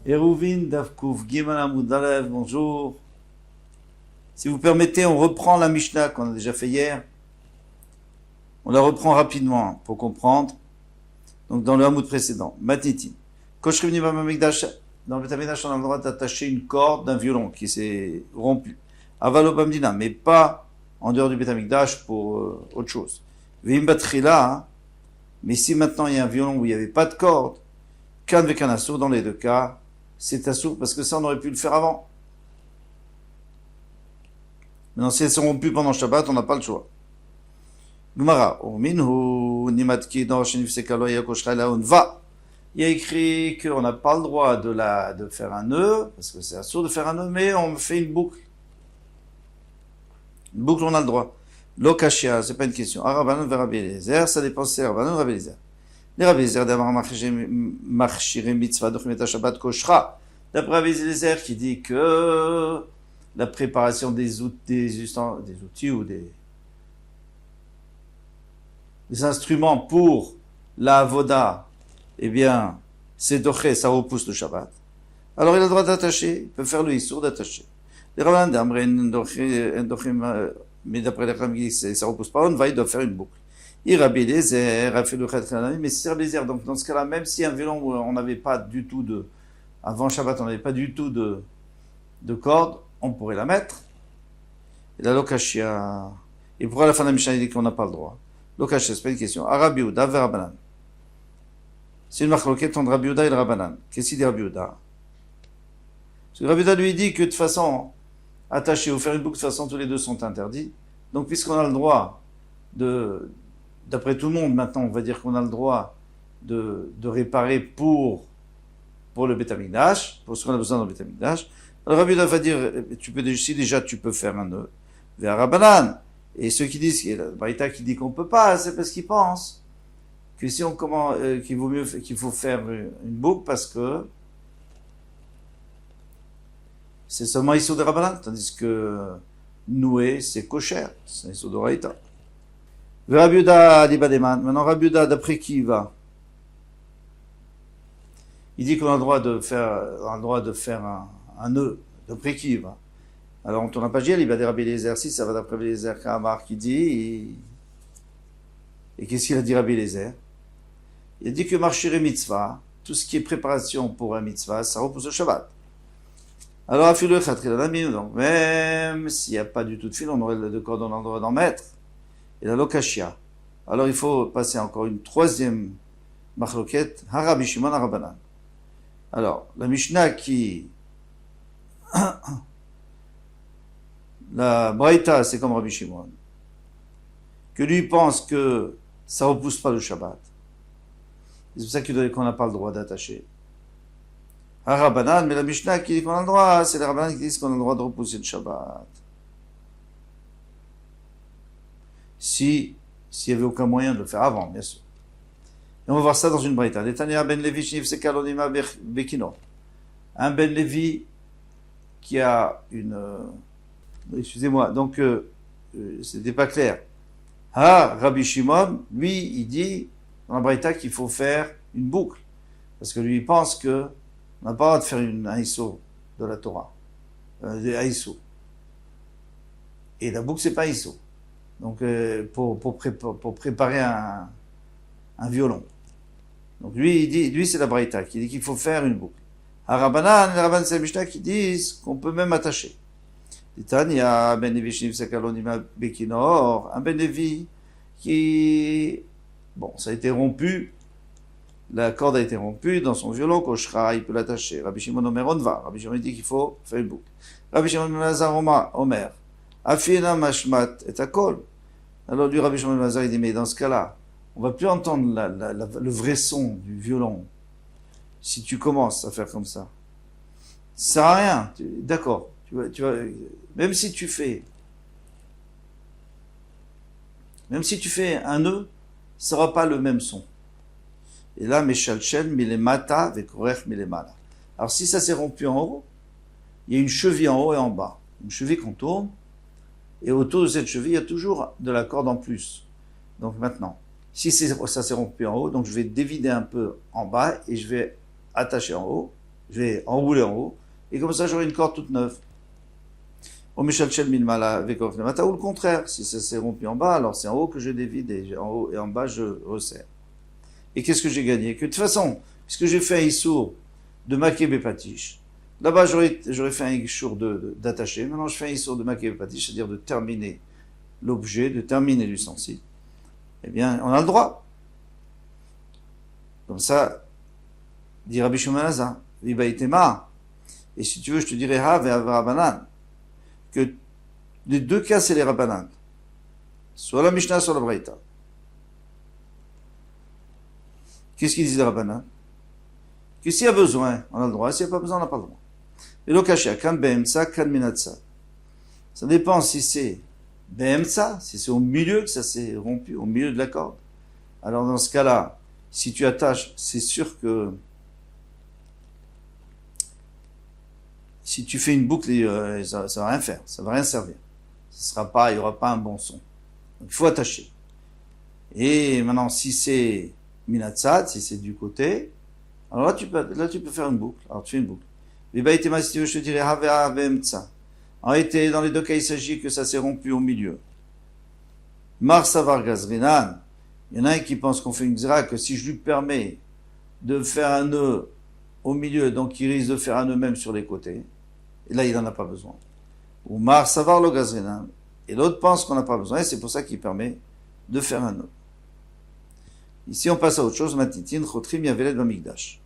Eruvin Davkouf Gimel Amud Aleph, bonjour. Si vous permettez, on reprend la Mishnah qu'on a déjà fait hier. On la reprend rapidement pour comprendre. Donc dans le Hamoud précédent. Matitin. Koshrivni Bamamikdash. Dans le Beth Amikdash, on a le droit d'attacher une corde d'un violon qui s'est rompu. Avalo Bamdina, mais pas en dehors du Beth Amikdash pour autre chose. Vim Batrila. Mais si maintenant il y a un violon où il n'y avait pas de corde, Kan Vekan Assour, dans les deux cas, c'est Assour parce que ça on aurait pu le faire avant. Maintenant si elles sont rompues pendant Shabbat, on n'a pas le choix. Gemara, Minhu Nimatki dans Shenif Sekalo Yakoshra va. Il y a écrit qu'on n'a pas le droit de faire un nœud, parce que c'est Assour de faire un nœud, mais on fait une boucle. Une boucle, on a le droit. Lokashia, c'est pas une question. Arabanan vers Rabbi Eliezer, ça dépend si c'est Arabanan ou Rabbi Eliezer. Les Rabbi Eliezer d'Amar Marchiré Mitzvah Dochimeta Shabbat Koshra. D'après Rabbi Eliezer qui dit que la préparation des outils ou des instruments pour la avoda, eh bien, c'est doché, ça repousse le Shabbat. Alors il a le droit d'attacher, il peut faire le issour d'attacher. Les Rabbanan d'Amren Dochim, mais d'après les Rabbanan qui disent ça repousse pas, on va, il doit faire une boucle. Il Rabbi Eliezer a fait le Khatranami, mais c'est Rabbi Eliezer. Donc dans ce cas-là, même si un violon où on n'avait pas du tout avant Shabbat, on n'avait pas du tout de corde, on pourrait la mettre. Et la Lokashia. Et pourquoi à la fin de la Mishnah il dit qu'on n'a pas le droit? Lokashia, c'est pas une question. Rabbi Yehuda vers Rabbanan. C'est une marque entre Rabbi Yehuda et le Rabbanan. Qu'est-ce qu'il dit Rabbi Yehuda? Parce que Rabbi Yehuda lui dit que de toute façon, attacher ou faire une boucle, de toute façon, tous les deux sont interdits. Donc, puisqu'on a le droit d'après tout le monde, maintenant, on va dire qu'on a le droit de réparer pour le Beth Amikdash, pour ce qu'on a besoin dans le Beth Amikdash. Alors, Rabbi Yehuda va dire, si déjà tu peux faire un nœud, vers Rabbanan. Et ceux qui disent, la Braïta qui dit qu'on peut pas, c'est parce qu'ils pensent que si on commence, qu'il faut faire une boucle parce que c'est seulement Issur de Rabbanan, tandis que noué, c'est kosher, c'est Issur de Braïta. Rabbi Yehuda Libademan. Maintenant, Rabbi Yehuda, d'après qui il va? Il dit qu'on a le droit de faire un nœud. D'après qui il va? Alors, on n'a pas dit, il va des Rabbi Eliezer, si ça va d'après Rabbi Eliezer Kamar qui dit, et qu'est-ce qu'il a dit Rabbi Eliezer? Il a dit que marcher mitzvah, tout ce qui est préparation pour un mitzvah, ça repousse le Shabbat. Alors, à filo donc même s'il n'y a pas du tout de fil, on aurait le corde, on a le droit d'en mettre. Et la lokashia. Alors, il faut passer encore une troisième machloket, Harabi Shimon Harabanan. Alors, la Mishnah qui la Braïta, c'est comme Rabbi Shimon, que lui pense que ça repousse pas le Shabbat. C'est pour ça qu'on n'a pas le droit d'attacher. Rabbanan, mais la Mishnah qui dit qu'on a le droit, c'est les Rabbanan qui disent qu'on a le droit de repousser le Shabbat. S'il n'y avait aucun moyen de le faire avant, bien sûr. Et on va voir ça dans une Braïta. Ben Levi, un Ben Levi qui a une... excusez-moi, donc c'était pas clair. Rabbi Shimon, lui, il dit dans la Braïta qu'il faut faire une boucle. Parce que lui, il pense que on n'a pas le droit de faire un ISO de la Torah. Un ISO. Et la boucle, c'est pas ISO. Donc, pour préparer un violon. Donc, lui, c'est la Braïta qui dit qu'il faut faire une boucle. Rabbanan, les Rabbanan, c'est la Mishnah qui disent qu'on peut même attacher. Titania, Ben Levi, Shniv Sakalonima Bekinor, un Ben Levi qui, bon, ça a été rompu, la corde a été rompue dans son violon, Koshra, il peut l'attacher. Rabbi Shimon Omer, on va. Rabbi Shimon dit qu'il faut faire une boucle. Rabbi Shimon Lazar Omer, Afina Mashmat et Akol. Alors lui, Rabbi Shimon Lazar, il dit, mais dans ce cas-là, on va plus entendre le vrai son du violon si tu commences à faire comme ça. Ça sert à rien. D'accord. Tu vas, même si tu fais un nœud, ça n'aura pas le même son. Et là, Meshalchel, Milemata, Vekorech, Milemala. Alors, si ça s'est rompu en haut, il y a une cheville en haut et en bas. Une cheville qu'on tourne, et autour de cette cheville, il y a toujours de la corde en plus. Donc maintenant, si ça s'est rompu en haut, donc je vais dévider un peu en bas et je vais attacher en haut. Je vais enrouler en haut, et comme ça j'aurai une corde toute neuve. Au Michalchel Milmala avec Ofnemata, ou le contraire, si ça s'est rompu en bas, alors c'est en haut que je dévide, et en haut et en bas je resserre. Et qu'est-ce que j'ai gagné? Que de toute façon, puisque j'ai fait un issour de Makébé Patiche, là-bas j'aurais fait un issour d'attacher, maintenant je fais un issour de Makébé Patiche, c'est-à-dire de terminer l'objet, de terminer l'ustensile. Eh bien, on a le droit. Comme ça, dit Rabbi Shimon Azar, Vibaïtema. Et si tu veux, je te dirais Hav et Avarabanan, que les deux cas, c'est les Rabbanan. Soit la Mishnah, soit la Braïta. Qu'est-ce qu'ils disent les Rabbanan? Que s'il y a besoin, on a le droit, s'il n'y a pas besoin, on n'a pas le droit. Et l'okashia, kan be'emtsa, kan minatsa. Ça dépend si c'est be'emtsa, si c'est au milieu que ça s'est rompu, au milieu de la corde. Alors dans ce cas-là, si tu attaches, c'est sûr que si tu fais une boucle, ça va rien faire, ça va rien servir. Ce sera pas, il y aura pas un bon son. Donc il faut attacher. Et maintenant, si c'est minatsad, si c'est du côté, alors là tu peux faire une boucle. Alors tu fais une boucle. Vibaïtema, si tu veux, je te dirais havea vemtsa. En réalité, dans les deux cas, il s'agit que ça s'est rompu au milieu. Mar savar gazrinan. Il y en a un qui pense qu'on fait une xra, que si je lui permets de faire un nœud au milieu, donc il risque de faire un nœud même sur les côtés. Et là, il n'en a pas besoin. Ou mar savar lo gazrinan. Et l'autre pense qu'on n'a pas besoin, et c'est pour ça qu'il permet de faire un nœud. Ici, on passe à autre chose. Matitin, chotrim, yavelet, bamigdash.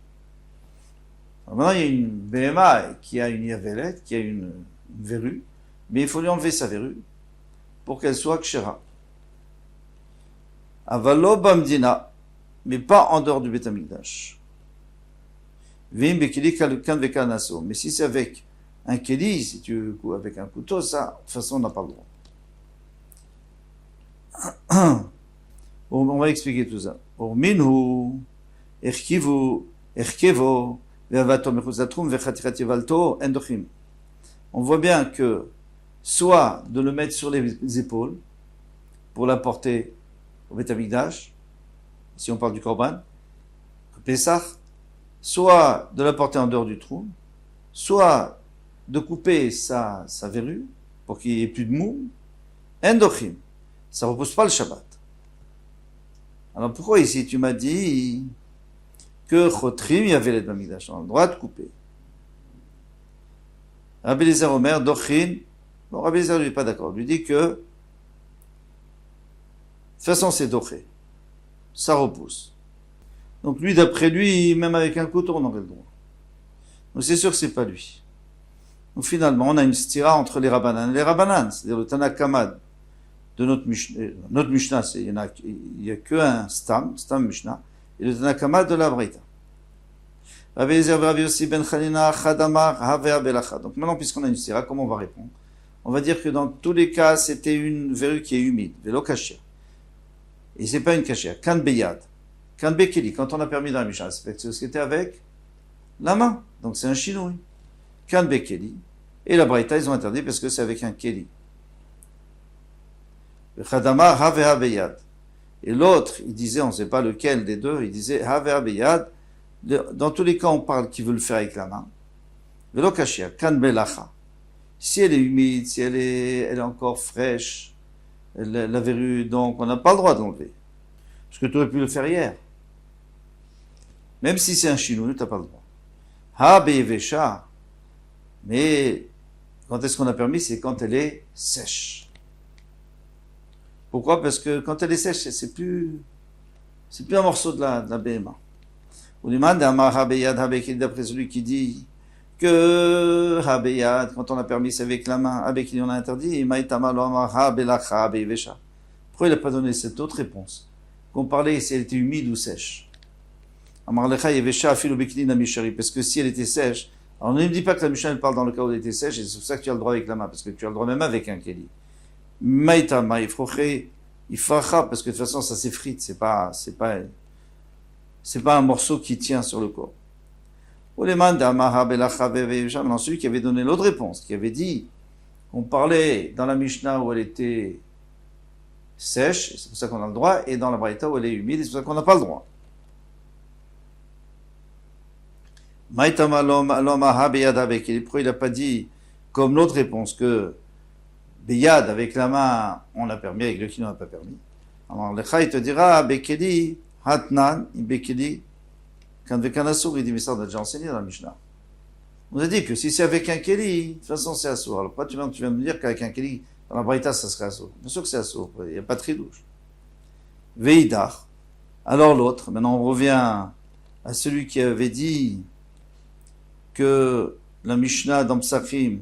Maintenant, il y a une BMA qui a une yavelet, qui a une verrue, mais il faut lui enlever sa verrue pour qu'elle soit kshera. Avalo bamdina, mais pas en dehors du Betamikdash. Vim bekili kan vekanaso. Mais si c'est avec un keli, si tu veux, avec un couteau, ça, de toute façon, on n'a pas le droit. On va expliquer tout ça. Minhu, erkevo, ve'avato mechuzatrum vechatirat yevalto endochim. On voit bien que soit de le mettre sur les épaules pour la porter au Beth Amikdash, si on parle du Korban, Pesach, soit de la porter en dehors du trou, soit de couper sa verrue pour qu'il n'y ait plus de mou, endochim, ça ne repose pas le Shabbat. Alors pourquoi ici tu m'as dit que Chotrim y avait les Bamigdash, on a le droit de couper. Rabbi Eliezer Omer, Dochin, bon, Rabbi Eliezer n'est pas d'accord, lui dit que de toute façon c'est doché, ça repousse. Donc lui, d'après lui, même avec un couteau, on aurait le droit. Donc c'est sûr que c'est pas lui. Donc finalement, on a une stira entre les Rabbanan et les Rabbanan, c'est-à-dire le Tanakh Kamad de notre Mishnah, il y a que un Stam Mishnah, et le Tanakh Kamad de la Braïta. Rabbi Eliezer Rabbi Yossi ben Chanina Chadamar Havea Belacha. Donc maintenant, puisqu'on a une stira, comment on va répondre? On va dire que dans tous les cas, c'était une verrue qui est humide, velo kashia. Et c'est pas une kashia, kan beyad, kan bekeli. Quand on a permis dans la Mishnah, c'est ce qui était avec la main. Donc c'est un chinois. Kan bekeli. Et la Braïta, ils ont interdit parce que c'est avec un keli. Chadamar Havea beyad. Et l'autre, il disait, on ne sait pas lequel des deux, il disait Havea beyad. Dans tous les cas, on parle qu'il veut le faire avec la main. Velo kashia, kan belacha. Si elle est humide, si elle est encore fraîche, la verrue, donc on n'a pas le droit de l'enlever. Parce que tu aurais pu le faire hier. Même si c'est un chinois, tu n'as pas le droit. Ha be'evesha. Mais quand est-ce qu'on a permis? C'est quand elle est sèche. Pourquoi? Parce que quand elle est sèche, c'est plus un morceau de la BMA. On demande à Amar Habeyad Habekil, d'après celui qui dit que Habeyad, quand on a permis, c'est avec la main, Habekil on a interdit, Maïtama lo Amar Habelacha Habeyvesha. Pourquoi il n'a pas donné cette autre réponse? Qu'on parlait si elle était humide ou sèche. Amar Lecha Yevesha Afilo Bekili Namishari, parce que si elle était sèche, alors ne me dis pas que la Mishnah elle parle dans le cas où elle était sèche, et c'est pour ça que tu as le droit avec la main, parce que tu as le droit même avec un keli. Maïtama Ifroche Ifacha, parce que de toute façon ça s'effrite, c'est pas un morceau qui tient sur le corps. Maintenant, celui qui avait donné l'autre réponse, qui avait dit, on parlait dans la Mishnah où elle était sèche, c'est pour ça qu'on a le droit, et dans la Braïta où elle est humide, c'est pour ça qu'on n'a pas le droit. Maïtama l'oma ha beyad avec. Pourquoi il n'a pas dit, comme l'autre réponse, que beyad, avec la main, on a permis, avec le kili, on n'a pas permis. Alors, le Chai te dira, bekeli, hatnan, bekeli, quand avec un assour, il dit, mais ça, on a déjà enseigné dans la Mishnah. On a dit que si c'est avec un keli, de toute façon, c'est assour. Alors, pourquoi tu viens de me dire qu'avec un keli, dans la Braïta, ça serait assour? Bien sûr que c'est assour, il n'y a pas de tridouche. Veidar. Alors l'autre, maintenant on revient à celui qui avait dit que la Mishnah dans Psachim,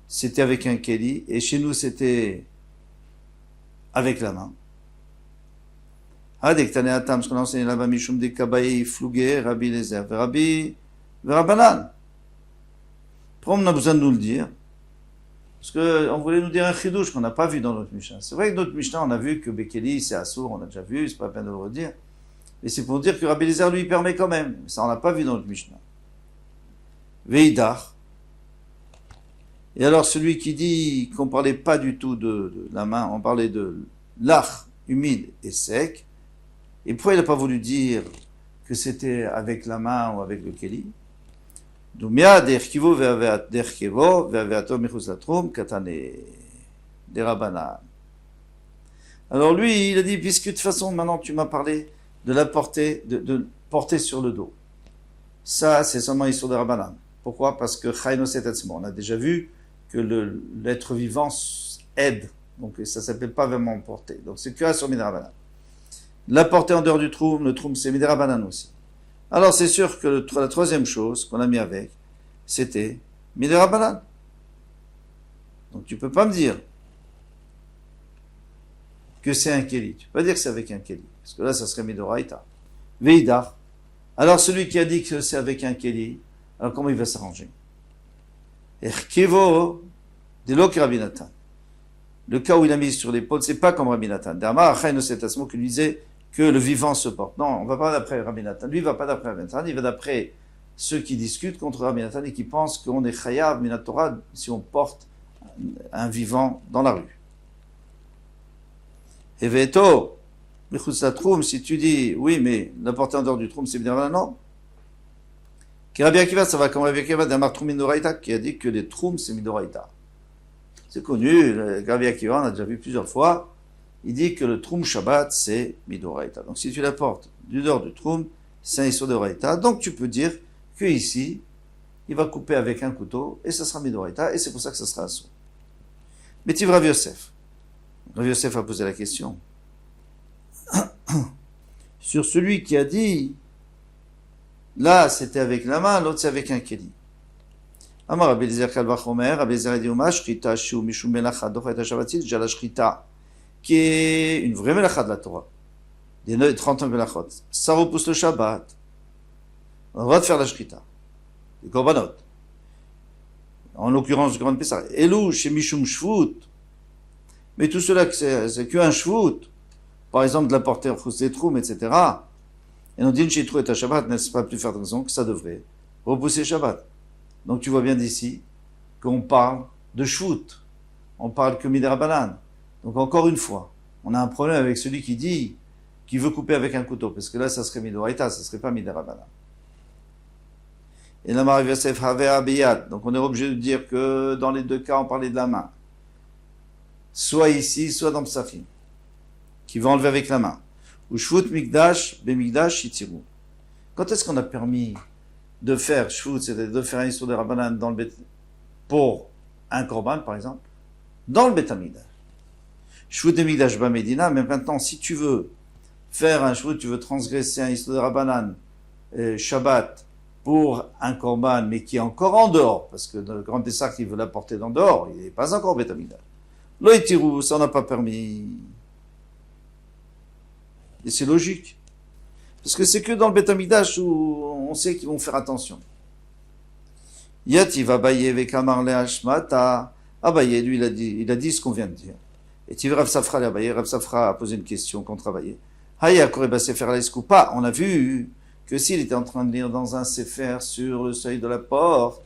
c'était avec un keli, et chez nous c'était avec la main. Adek tane atam, ce qu'on a enseigné là-bas, Mishum de Kabaï, Flougué, Rabbi Lezer, Rabbi Verabanan. Pourquoi on a besoin de nous le dire? Parce qu'on voulait nous dire un chidouche qu'on n'a pas vu dans notre Mishnah. C'est vrai que notre Mishnah, on a vu que Bekeli, c'est assour, on a déjà vu, c'est pas la peine de le redire. Mais c'est pour dire que Rabbi Lezer lui permet quand même. Ça, on n'a pas vu dans notre Mishnah. Veidar. Et alors, celui qui dit qu'on parlait pas du tout de la main, on parlait de l'ach humide et sec. Et pourquoi il n'a pas voulu dire que c'était avec la main ou avec le keli? Dumia derkivo derkevo ve'aveato michus latrum katane derabanan. Alors lui, il a dit, puisque de toute façon, maintenant tu m'as parlé de la porter, de porter sur le dos. Ça, c'est seulement l'histoire de Rabanan. Pourquoi? Parce que Chayno Setetzmo, on a déjà vu que l'être vivant aide. Donc ça s'appelle pas vraiment porter. Donc c'est que sur Midrabanan. La porter en dehors du troum, le troum c'est Midrabanan aussi. Alors c'est sûr que la troisième chose qu'on a mis avec, c'était Midrabanan. Donc tu peux pas me dire que c'est un keli. Tu peux pas dire que c'est avec un keli. Parce que là, ça serait Midoraita. Veidar. Alors celui qui a dit que c'est avec un keli, alors comment il va s'arranger? Erkevo de Rabbi Nathan. Le cas où il a mis sur l'épaule, c'est pas comme Rabbi Nathan. Dama Achayno Setasmo qui lui disait que le vivant se porte. Non, on va pas d'après Rabbi Nathan. Lui, il va pas d'après Rabbi Nathan. Il va d'après ceux qui discutent contre Rabbi Nathan et qui pensent qu'on est chayav minatora si on porte un vivant dans la rue. Et veto, si tu dis, oui, mais la portée en dehors du troum, c'est bien, non. Rabbi Akiva, ça va comme Rabbi Akiva d'Amar Troum Midoraita, qui a dit que les troums, c'est Midoraita. C'est connu, Rabbi Akiva, on a déjà vu plusieurs fois, il dit que le troum Shabbat, c'est Midoraita. Donc si tu la portes du dehors du troum, c'est un Issur de Raita. Donc tu peux dire que ici, il va couper avec un couteau, et ça sera Midoraita, et c'est pour ça que ça sera Assour. Mais tu Rav Yosef. Rav Yosef a posé la question. Sur celui qui a dit, là c'était avec la main, l'autre c'est avec un keli. Amar Rabbi Eliezer Kalvachomer, Rabbi Eliezer a dit, Shrita shu mishum melacha dochet hashabbatit, jala shrita, qui est une vraie melacha de la Torah. Des 30 melachot. Ça repousse le Shabbat. On va faire la shrita. Les korbanot. En l'occurrence, le Grand Pessah. Elou, chez mishum shvut. Mais tout cela, c'est qu'un shvut. Par exemple, de la porter des troum, etc. Et on dit, chez trou et à Shabbat, n'est-ce pas plus faire de raison que ça devrait repousser Shabbat. Donc tu vois bien d'ici qu'on parle de shvut. On parle que midrabanan. Donc encore une fois, on a un problème avec celui qui dit, qui veut couper avec un couteau, parce que là, ça serait midoraita, ça serait pas midrabanan. Et la Rav Yosef Haveh Abiyad. Donc on est obligé de dire que dans les deux cas, on parlait de la main. Soit ici, soit dans Psachim, qui va enlever avec la main. Ou shvut mikdash, be mikdash shitiru. Quand est-ce qu'on a permis de faire shvut, c'est-à-dire de faire un issur de Rabbanan dans le bet, pour un korban, par exemple, dans le bet hamikdash. Shvut de mikdash ba medina, mais maintenant, si tu veux faire un shvut, tu veux transgresser un issur de Rabbanan, Shabbat, pour un korban, mais qui est encore en dehors, parce que le grand Pessah qui veut la porter en dehors, il n'est pas encore bet hamikdash. Lo itiru, ça n'a pas permis. Et c'est logique. Parce que c'est que dans le Beth Amikdash où on sait qu'ils vont faire attention. Yativ Abaye vekamar le'ashmata. Abaye, lui, il a dit ce qu'on vient de dire. Et tu verras Rav Safra l'Abaye. Rav Safra a posé une question contre Abaye. Haya koreba sefer l'eskoupa. On a vu que s'il était en train de lire dans un sefer sur le seuil de la porte,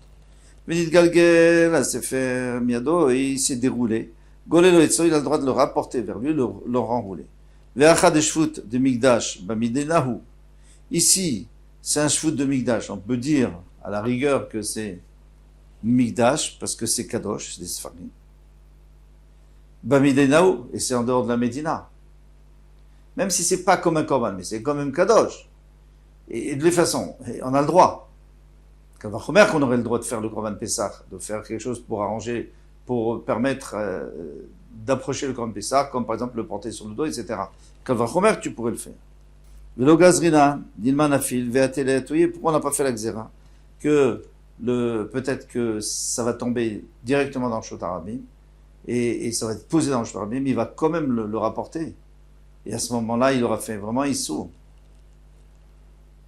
Venit Galgel, un sefer miado, et il s'est déroulé. Golelo etzo, il a le droit de le rapporter vers lui, le renrouler. Ve'achad eshvut de Migdash, bamidenahu. Ici, c'est un shvout de Mikdash. On peut dire à la rigueur que c'est Mikdash parce que c'est Kadosh, c'est des Sfarim. Bamidenaou, et c'est en dehors de la Médina. Même si c'est pas comme un Korban, mais c'est quand même Kadosh. Et de toute façon, on a le droit. Quand qu'on aurait le droit de faire le Korban Pessah, de faire quelque chose pour arranger, pour permettre d'approcher le Korban Pessah, comme par exemple le porter sur le dos, etc. Quand tu pourrais le faire. Velo gazrina, dilman afil, veatelet, oui, pourquoi on n'a pas fait la xéra? Que peut-être que ça va tomber directement dans le Shot Arabim, et ça va être posé dans le Shot Arabim, il va quand même le rapporter. Et à ce moment-là, il aura fait vraiment Issou.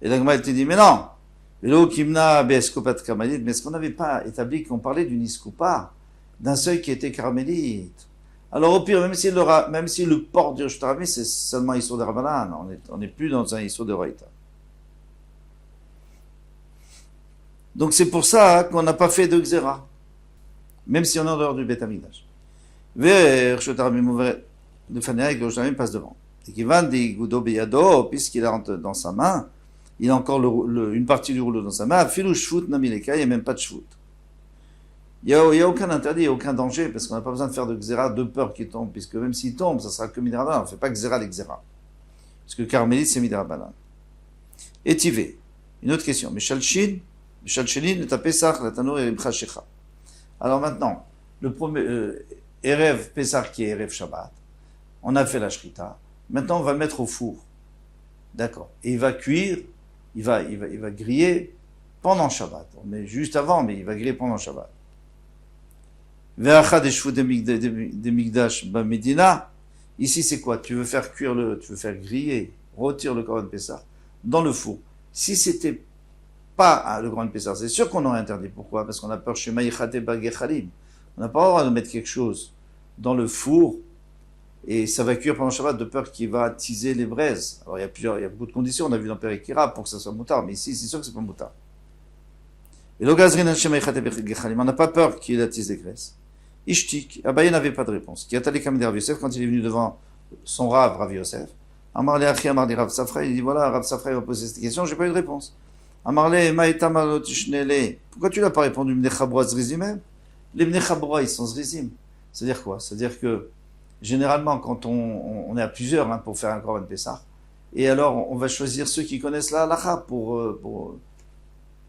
Et la Gemara, elle te dit, mais non, Velo kimna be'eskupat karmelite, mais est-ce qu'on n'avait pas établi qu'on parlait d'une iskoupa, d'un seuil qui était carmélite? Alors au pire, même si le port du Shot Arabim, c'est seulement Issou de Rabbanan, on n'est plus dans un Issou de Roïta. Donc c'est pour ça qu'on n'a pas fait de Xéra, même si on est en dehors du Beth Amikdash. Vers Shot Arabim ouvert, de Fanéa, que le Shot Arabim passe devant. Et qu'il va dit Goudo Beyado, puisqu'il a dans sa main, il a encore une partie du rouleau dans sa main, Filou Shvout Namileka, il n'y a même pas de Shvout. Il n'y a aucun interdit, il n'y a aucun danger, parce qu'on n'a pas besoin de faire de Xéra de peur qu'il tombe, puisque même s'il tombe, ça sera que Midrabanan, on ne fait pas Xéra les Xéra. Parce que Carmélite, c'est Midrabanan. Et Tivé, une autre question. Mishal Shelin, le Pesach, la Tanour et Shecha. Alors maintenant, le premier Erev Pesach qui est Erev Shabbat, on a fait la Shrita, maintenant on va le mettre au four. D'accord. Et il va cuire, il va griller pendant Shabbat. On met juste avant, mais il va griller pendant Shabbat. Ve'achad eshvu de Mikdash ba Medina. Ici, c'est quoi? Tu veux faire griller, rôtir le Korban Pessah dans le four. Si c'était pas le Korban Pessah, c'est sûr qu'on aurait interdit. Pourquoi? Parce qu'on a peur chez Maïchate Bagechalim. On n'a pas le droit de mettre quelque chose dans le four et ça va cuire pendant Shabbat de peur qu'il va attiser les braises. Alors il y a beaucoup de conditions, on a vu dans Perikira pour que ça soit moutard, mais ici c'est sûr que c'est pas moutard. Et l'ogazrin chez Maïchate Bagechalim, on n'a pas peur qu'il attise les graisses. Ishtik, Abaye n'avait pas de réponse. Qui a allé comme Rav Yosef quand il est venu devant son Rav Yosef. Amarle Achi Amarle Rav Safra, il dit voilà, Rav Safra va poser cette question, j'ai pas eu de réponse. Amarle Maïta Malotishnele, pourquoi tu n'as pas répondu Mnechabroa Zrizim? Les Mnechabroa, ils sont Zrizim. C'est-à-dire quoi? C'est-à-dire que généralement, quand on est à plusieurs pour faire un Korban Pessah, et alors on va choisir ceux qui connaissent la halacha pour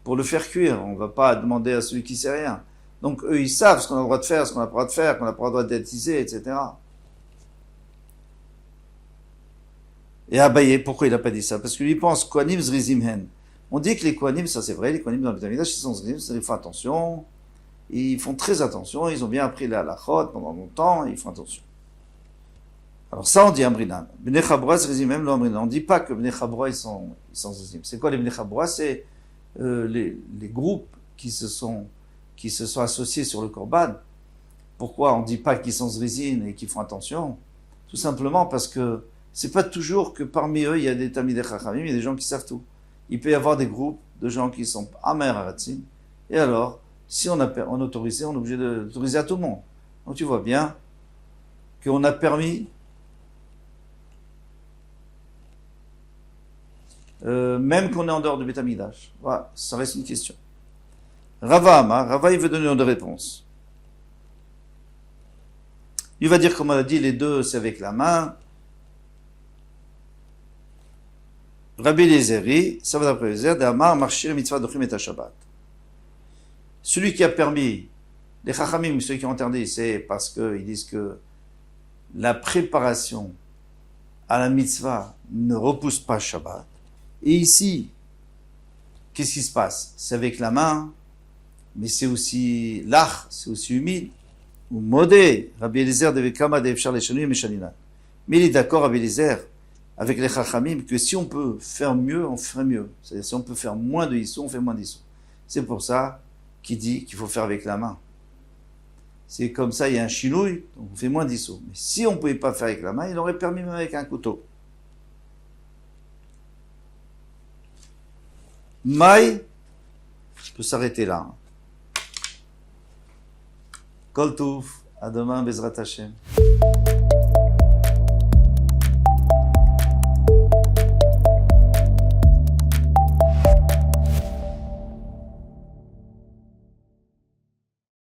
le faire cuire. On ne va pas demander à celui qui sait rien. Donc eux, ils savent ce qu'on a le droit de faire, ce qu'on n'a pas le droit de faire, qu'on n'a pas le droit d'attiser, etc. Et Abaye, pourquoi il n'a pas dit ça? Parce que lui pense Kohanim Zrizim Hen. On dit que les Kohanim, ça c'est vrai, les Kohanim dans le Beth Amikdash, ils sont Zrizim, ils font attention, ils font très attention, ils ont bien appris la halachot pendant longtemps, ils font attention. Alors ça on dit Amrinan. Bnei Chabura Zrizim Hem lo Amrinan. On ne dit pas que Bnei Chabura ils sont Zrizim. C'est quoi les Bnei Chabura? C'est les groupes qui se sont associés sur le Korban. Pourquoi on ne dit pas qu'ils sont Zrizim et qu'ils font attention? Tout simplement parce que c'est pas toujours que parmi eux il y a des Talmidei Chachamim, il y a des gens qui savent tout. Il peut y avoir des groupes de gens qui sont Amer Haratzim, et alors, si on autorisé, on est obligé d'autoriser à tout le monde. Donc tu vois bien qu'on a permis, même qu'on est en dehors du Beth Amikdash. Voilà, ça reste une question. Rava il veut donner une réponse. Il va dire, comme on a dit, les deux c'est avec la main. Rabbi Eliezer, ça va d'après Eliezer, d'Amar marchir mitzvah dochim et Shabbat. Celui qui a permis, les Chachamim, ceux qui ont interdit, c'est parce qu'ils disent que la préparation à la mitzvah ne repousse pas Shabbat. Et ici, qu'est-ce qui se passe? C'est avec la main, mais c'est aussi lach, c'est aussi humide. Ou modé, Rabbi Eliezer devait kama de'efshar leshanu et meshalina. Mais il est d'accord, Rabbi Eliezer, avec les Chachamim, que si on peut faire mieux, on ferait mieux. C'est-à-dire, si on peut faire moins de issou, on fait moins d'issou. C'est pour ça qu'il dit qu'il faut faire avec la main. C'est comme ça, il y a un chinouille, donc on fait moins d'issou. Mais si on ne pouvait pas faire avec la main, il aurait permis même avec un couteau. Maï, je peux s'arrêter là. Kol Touf, à demain, Bezrat Hashem.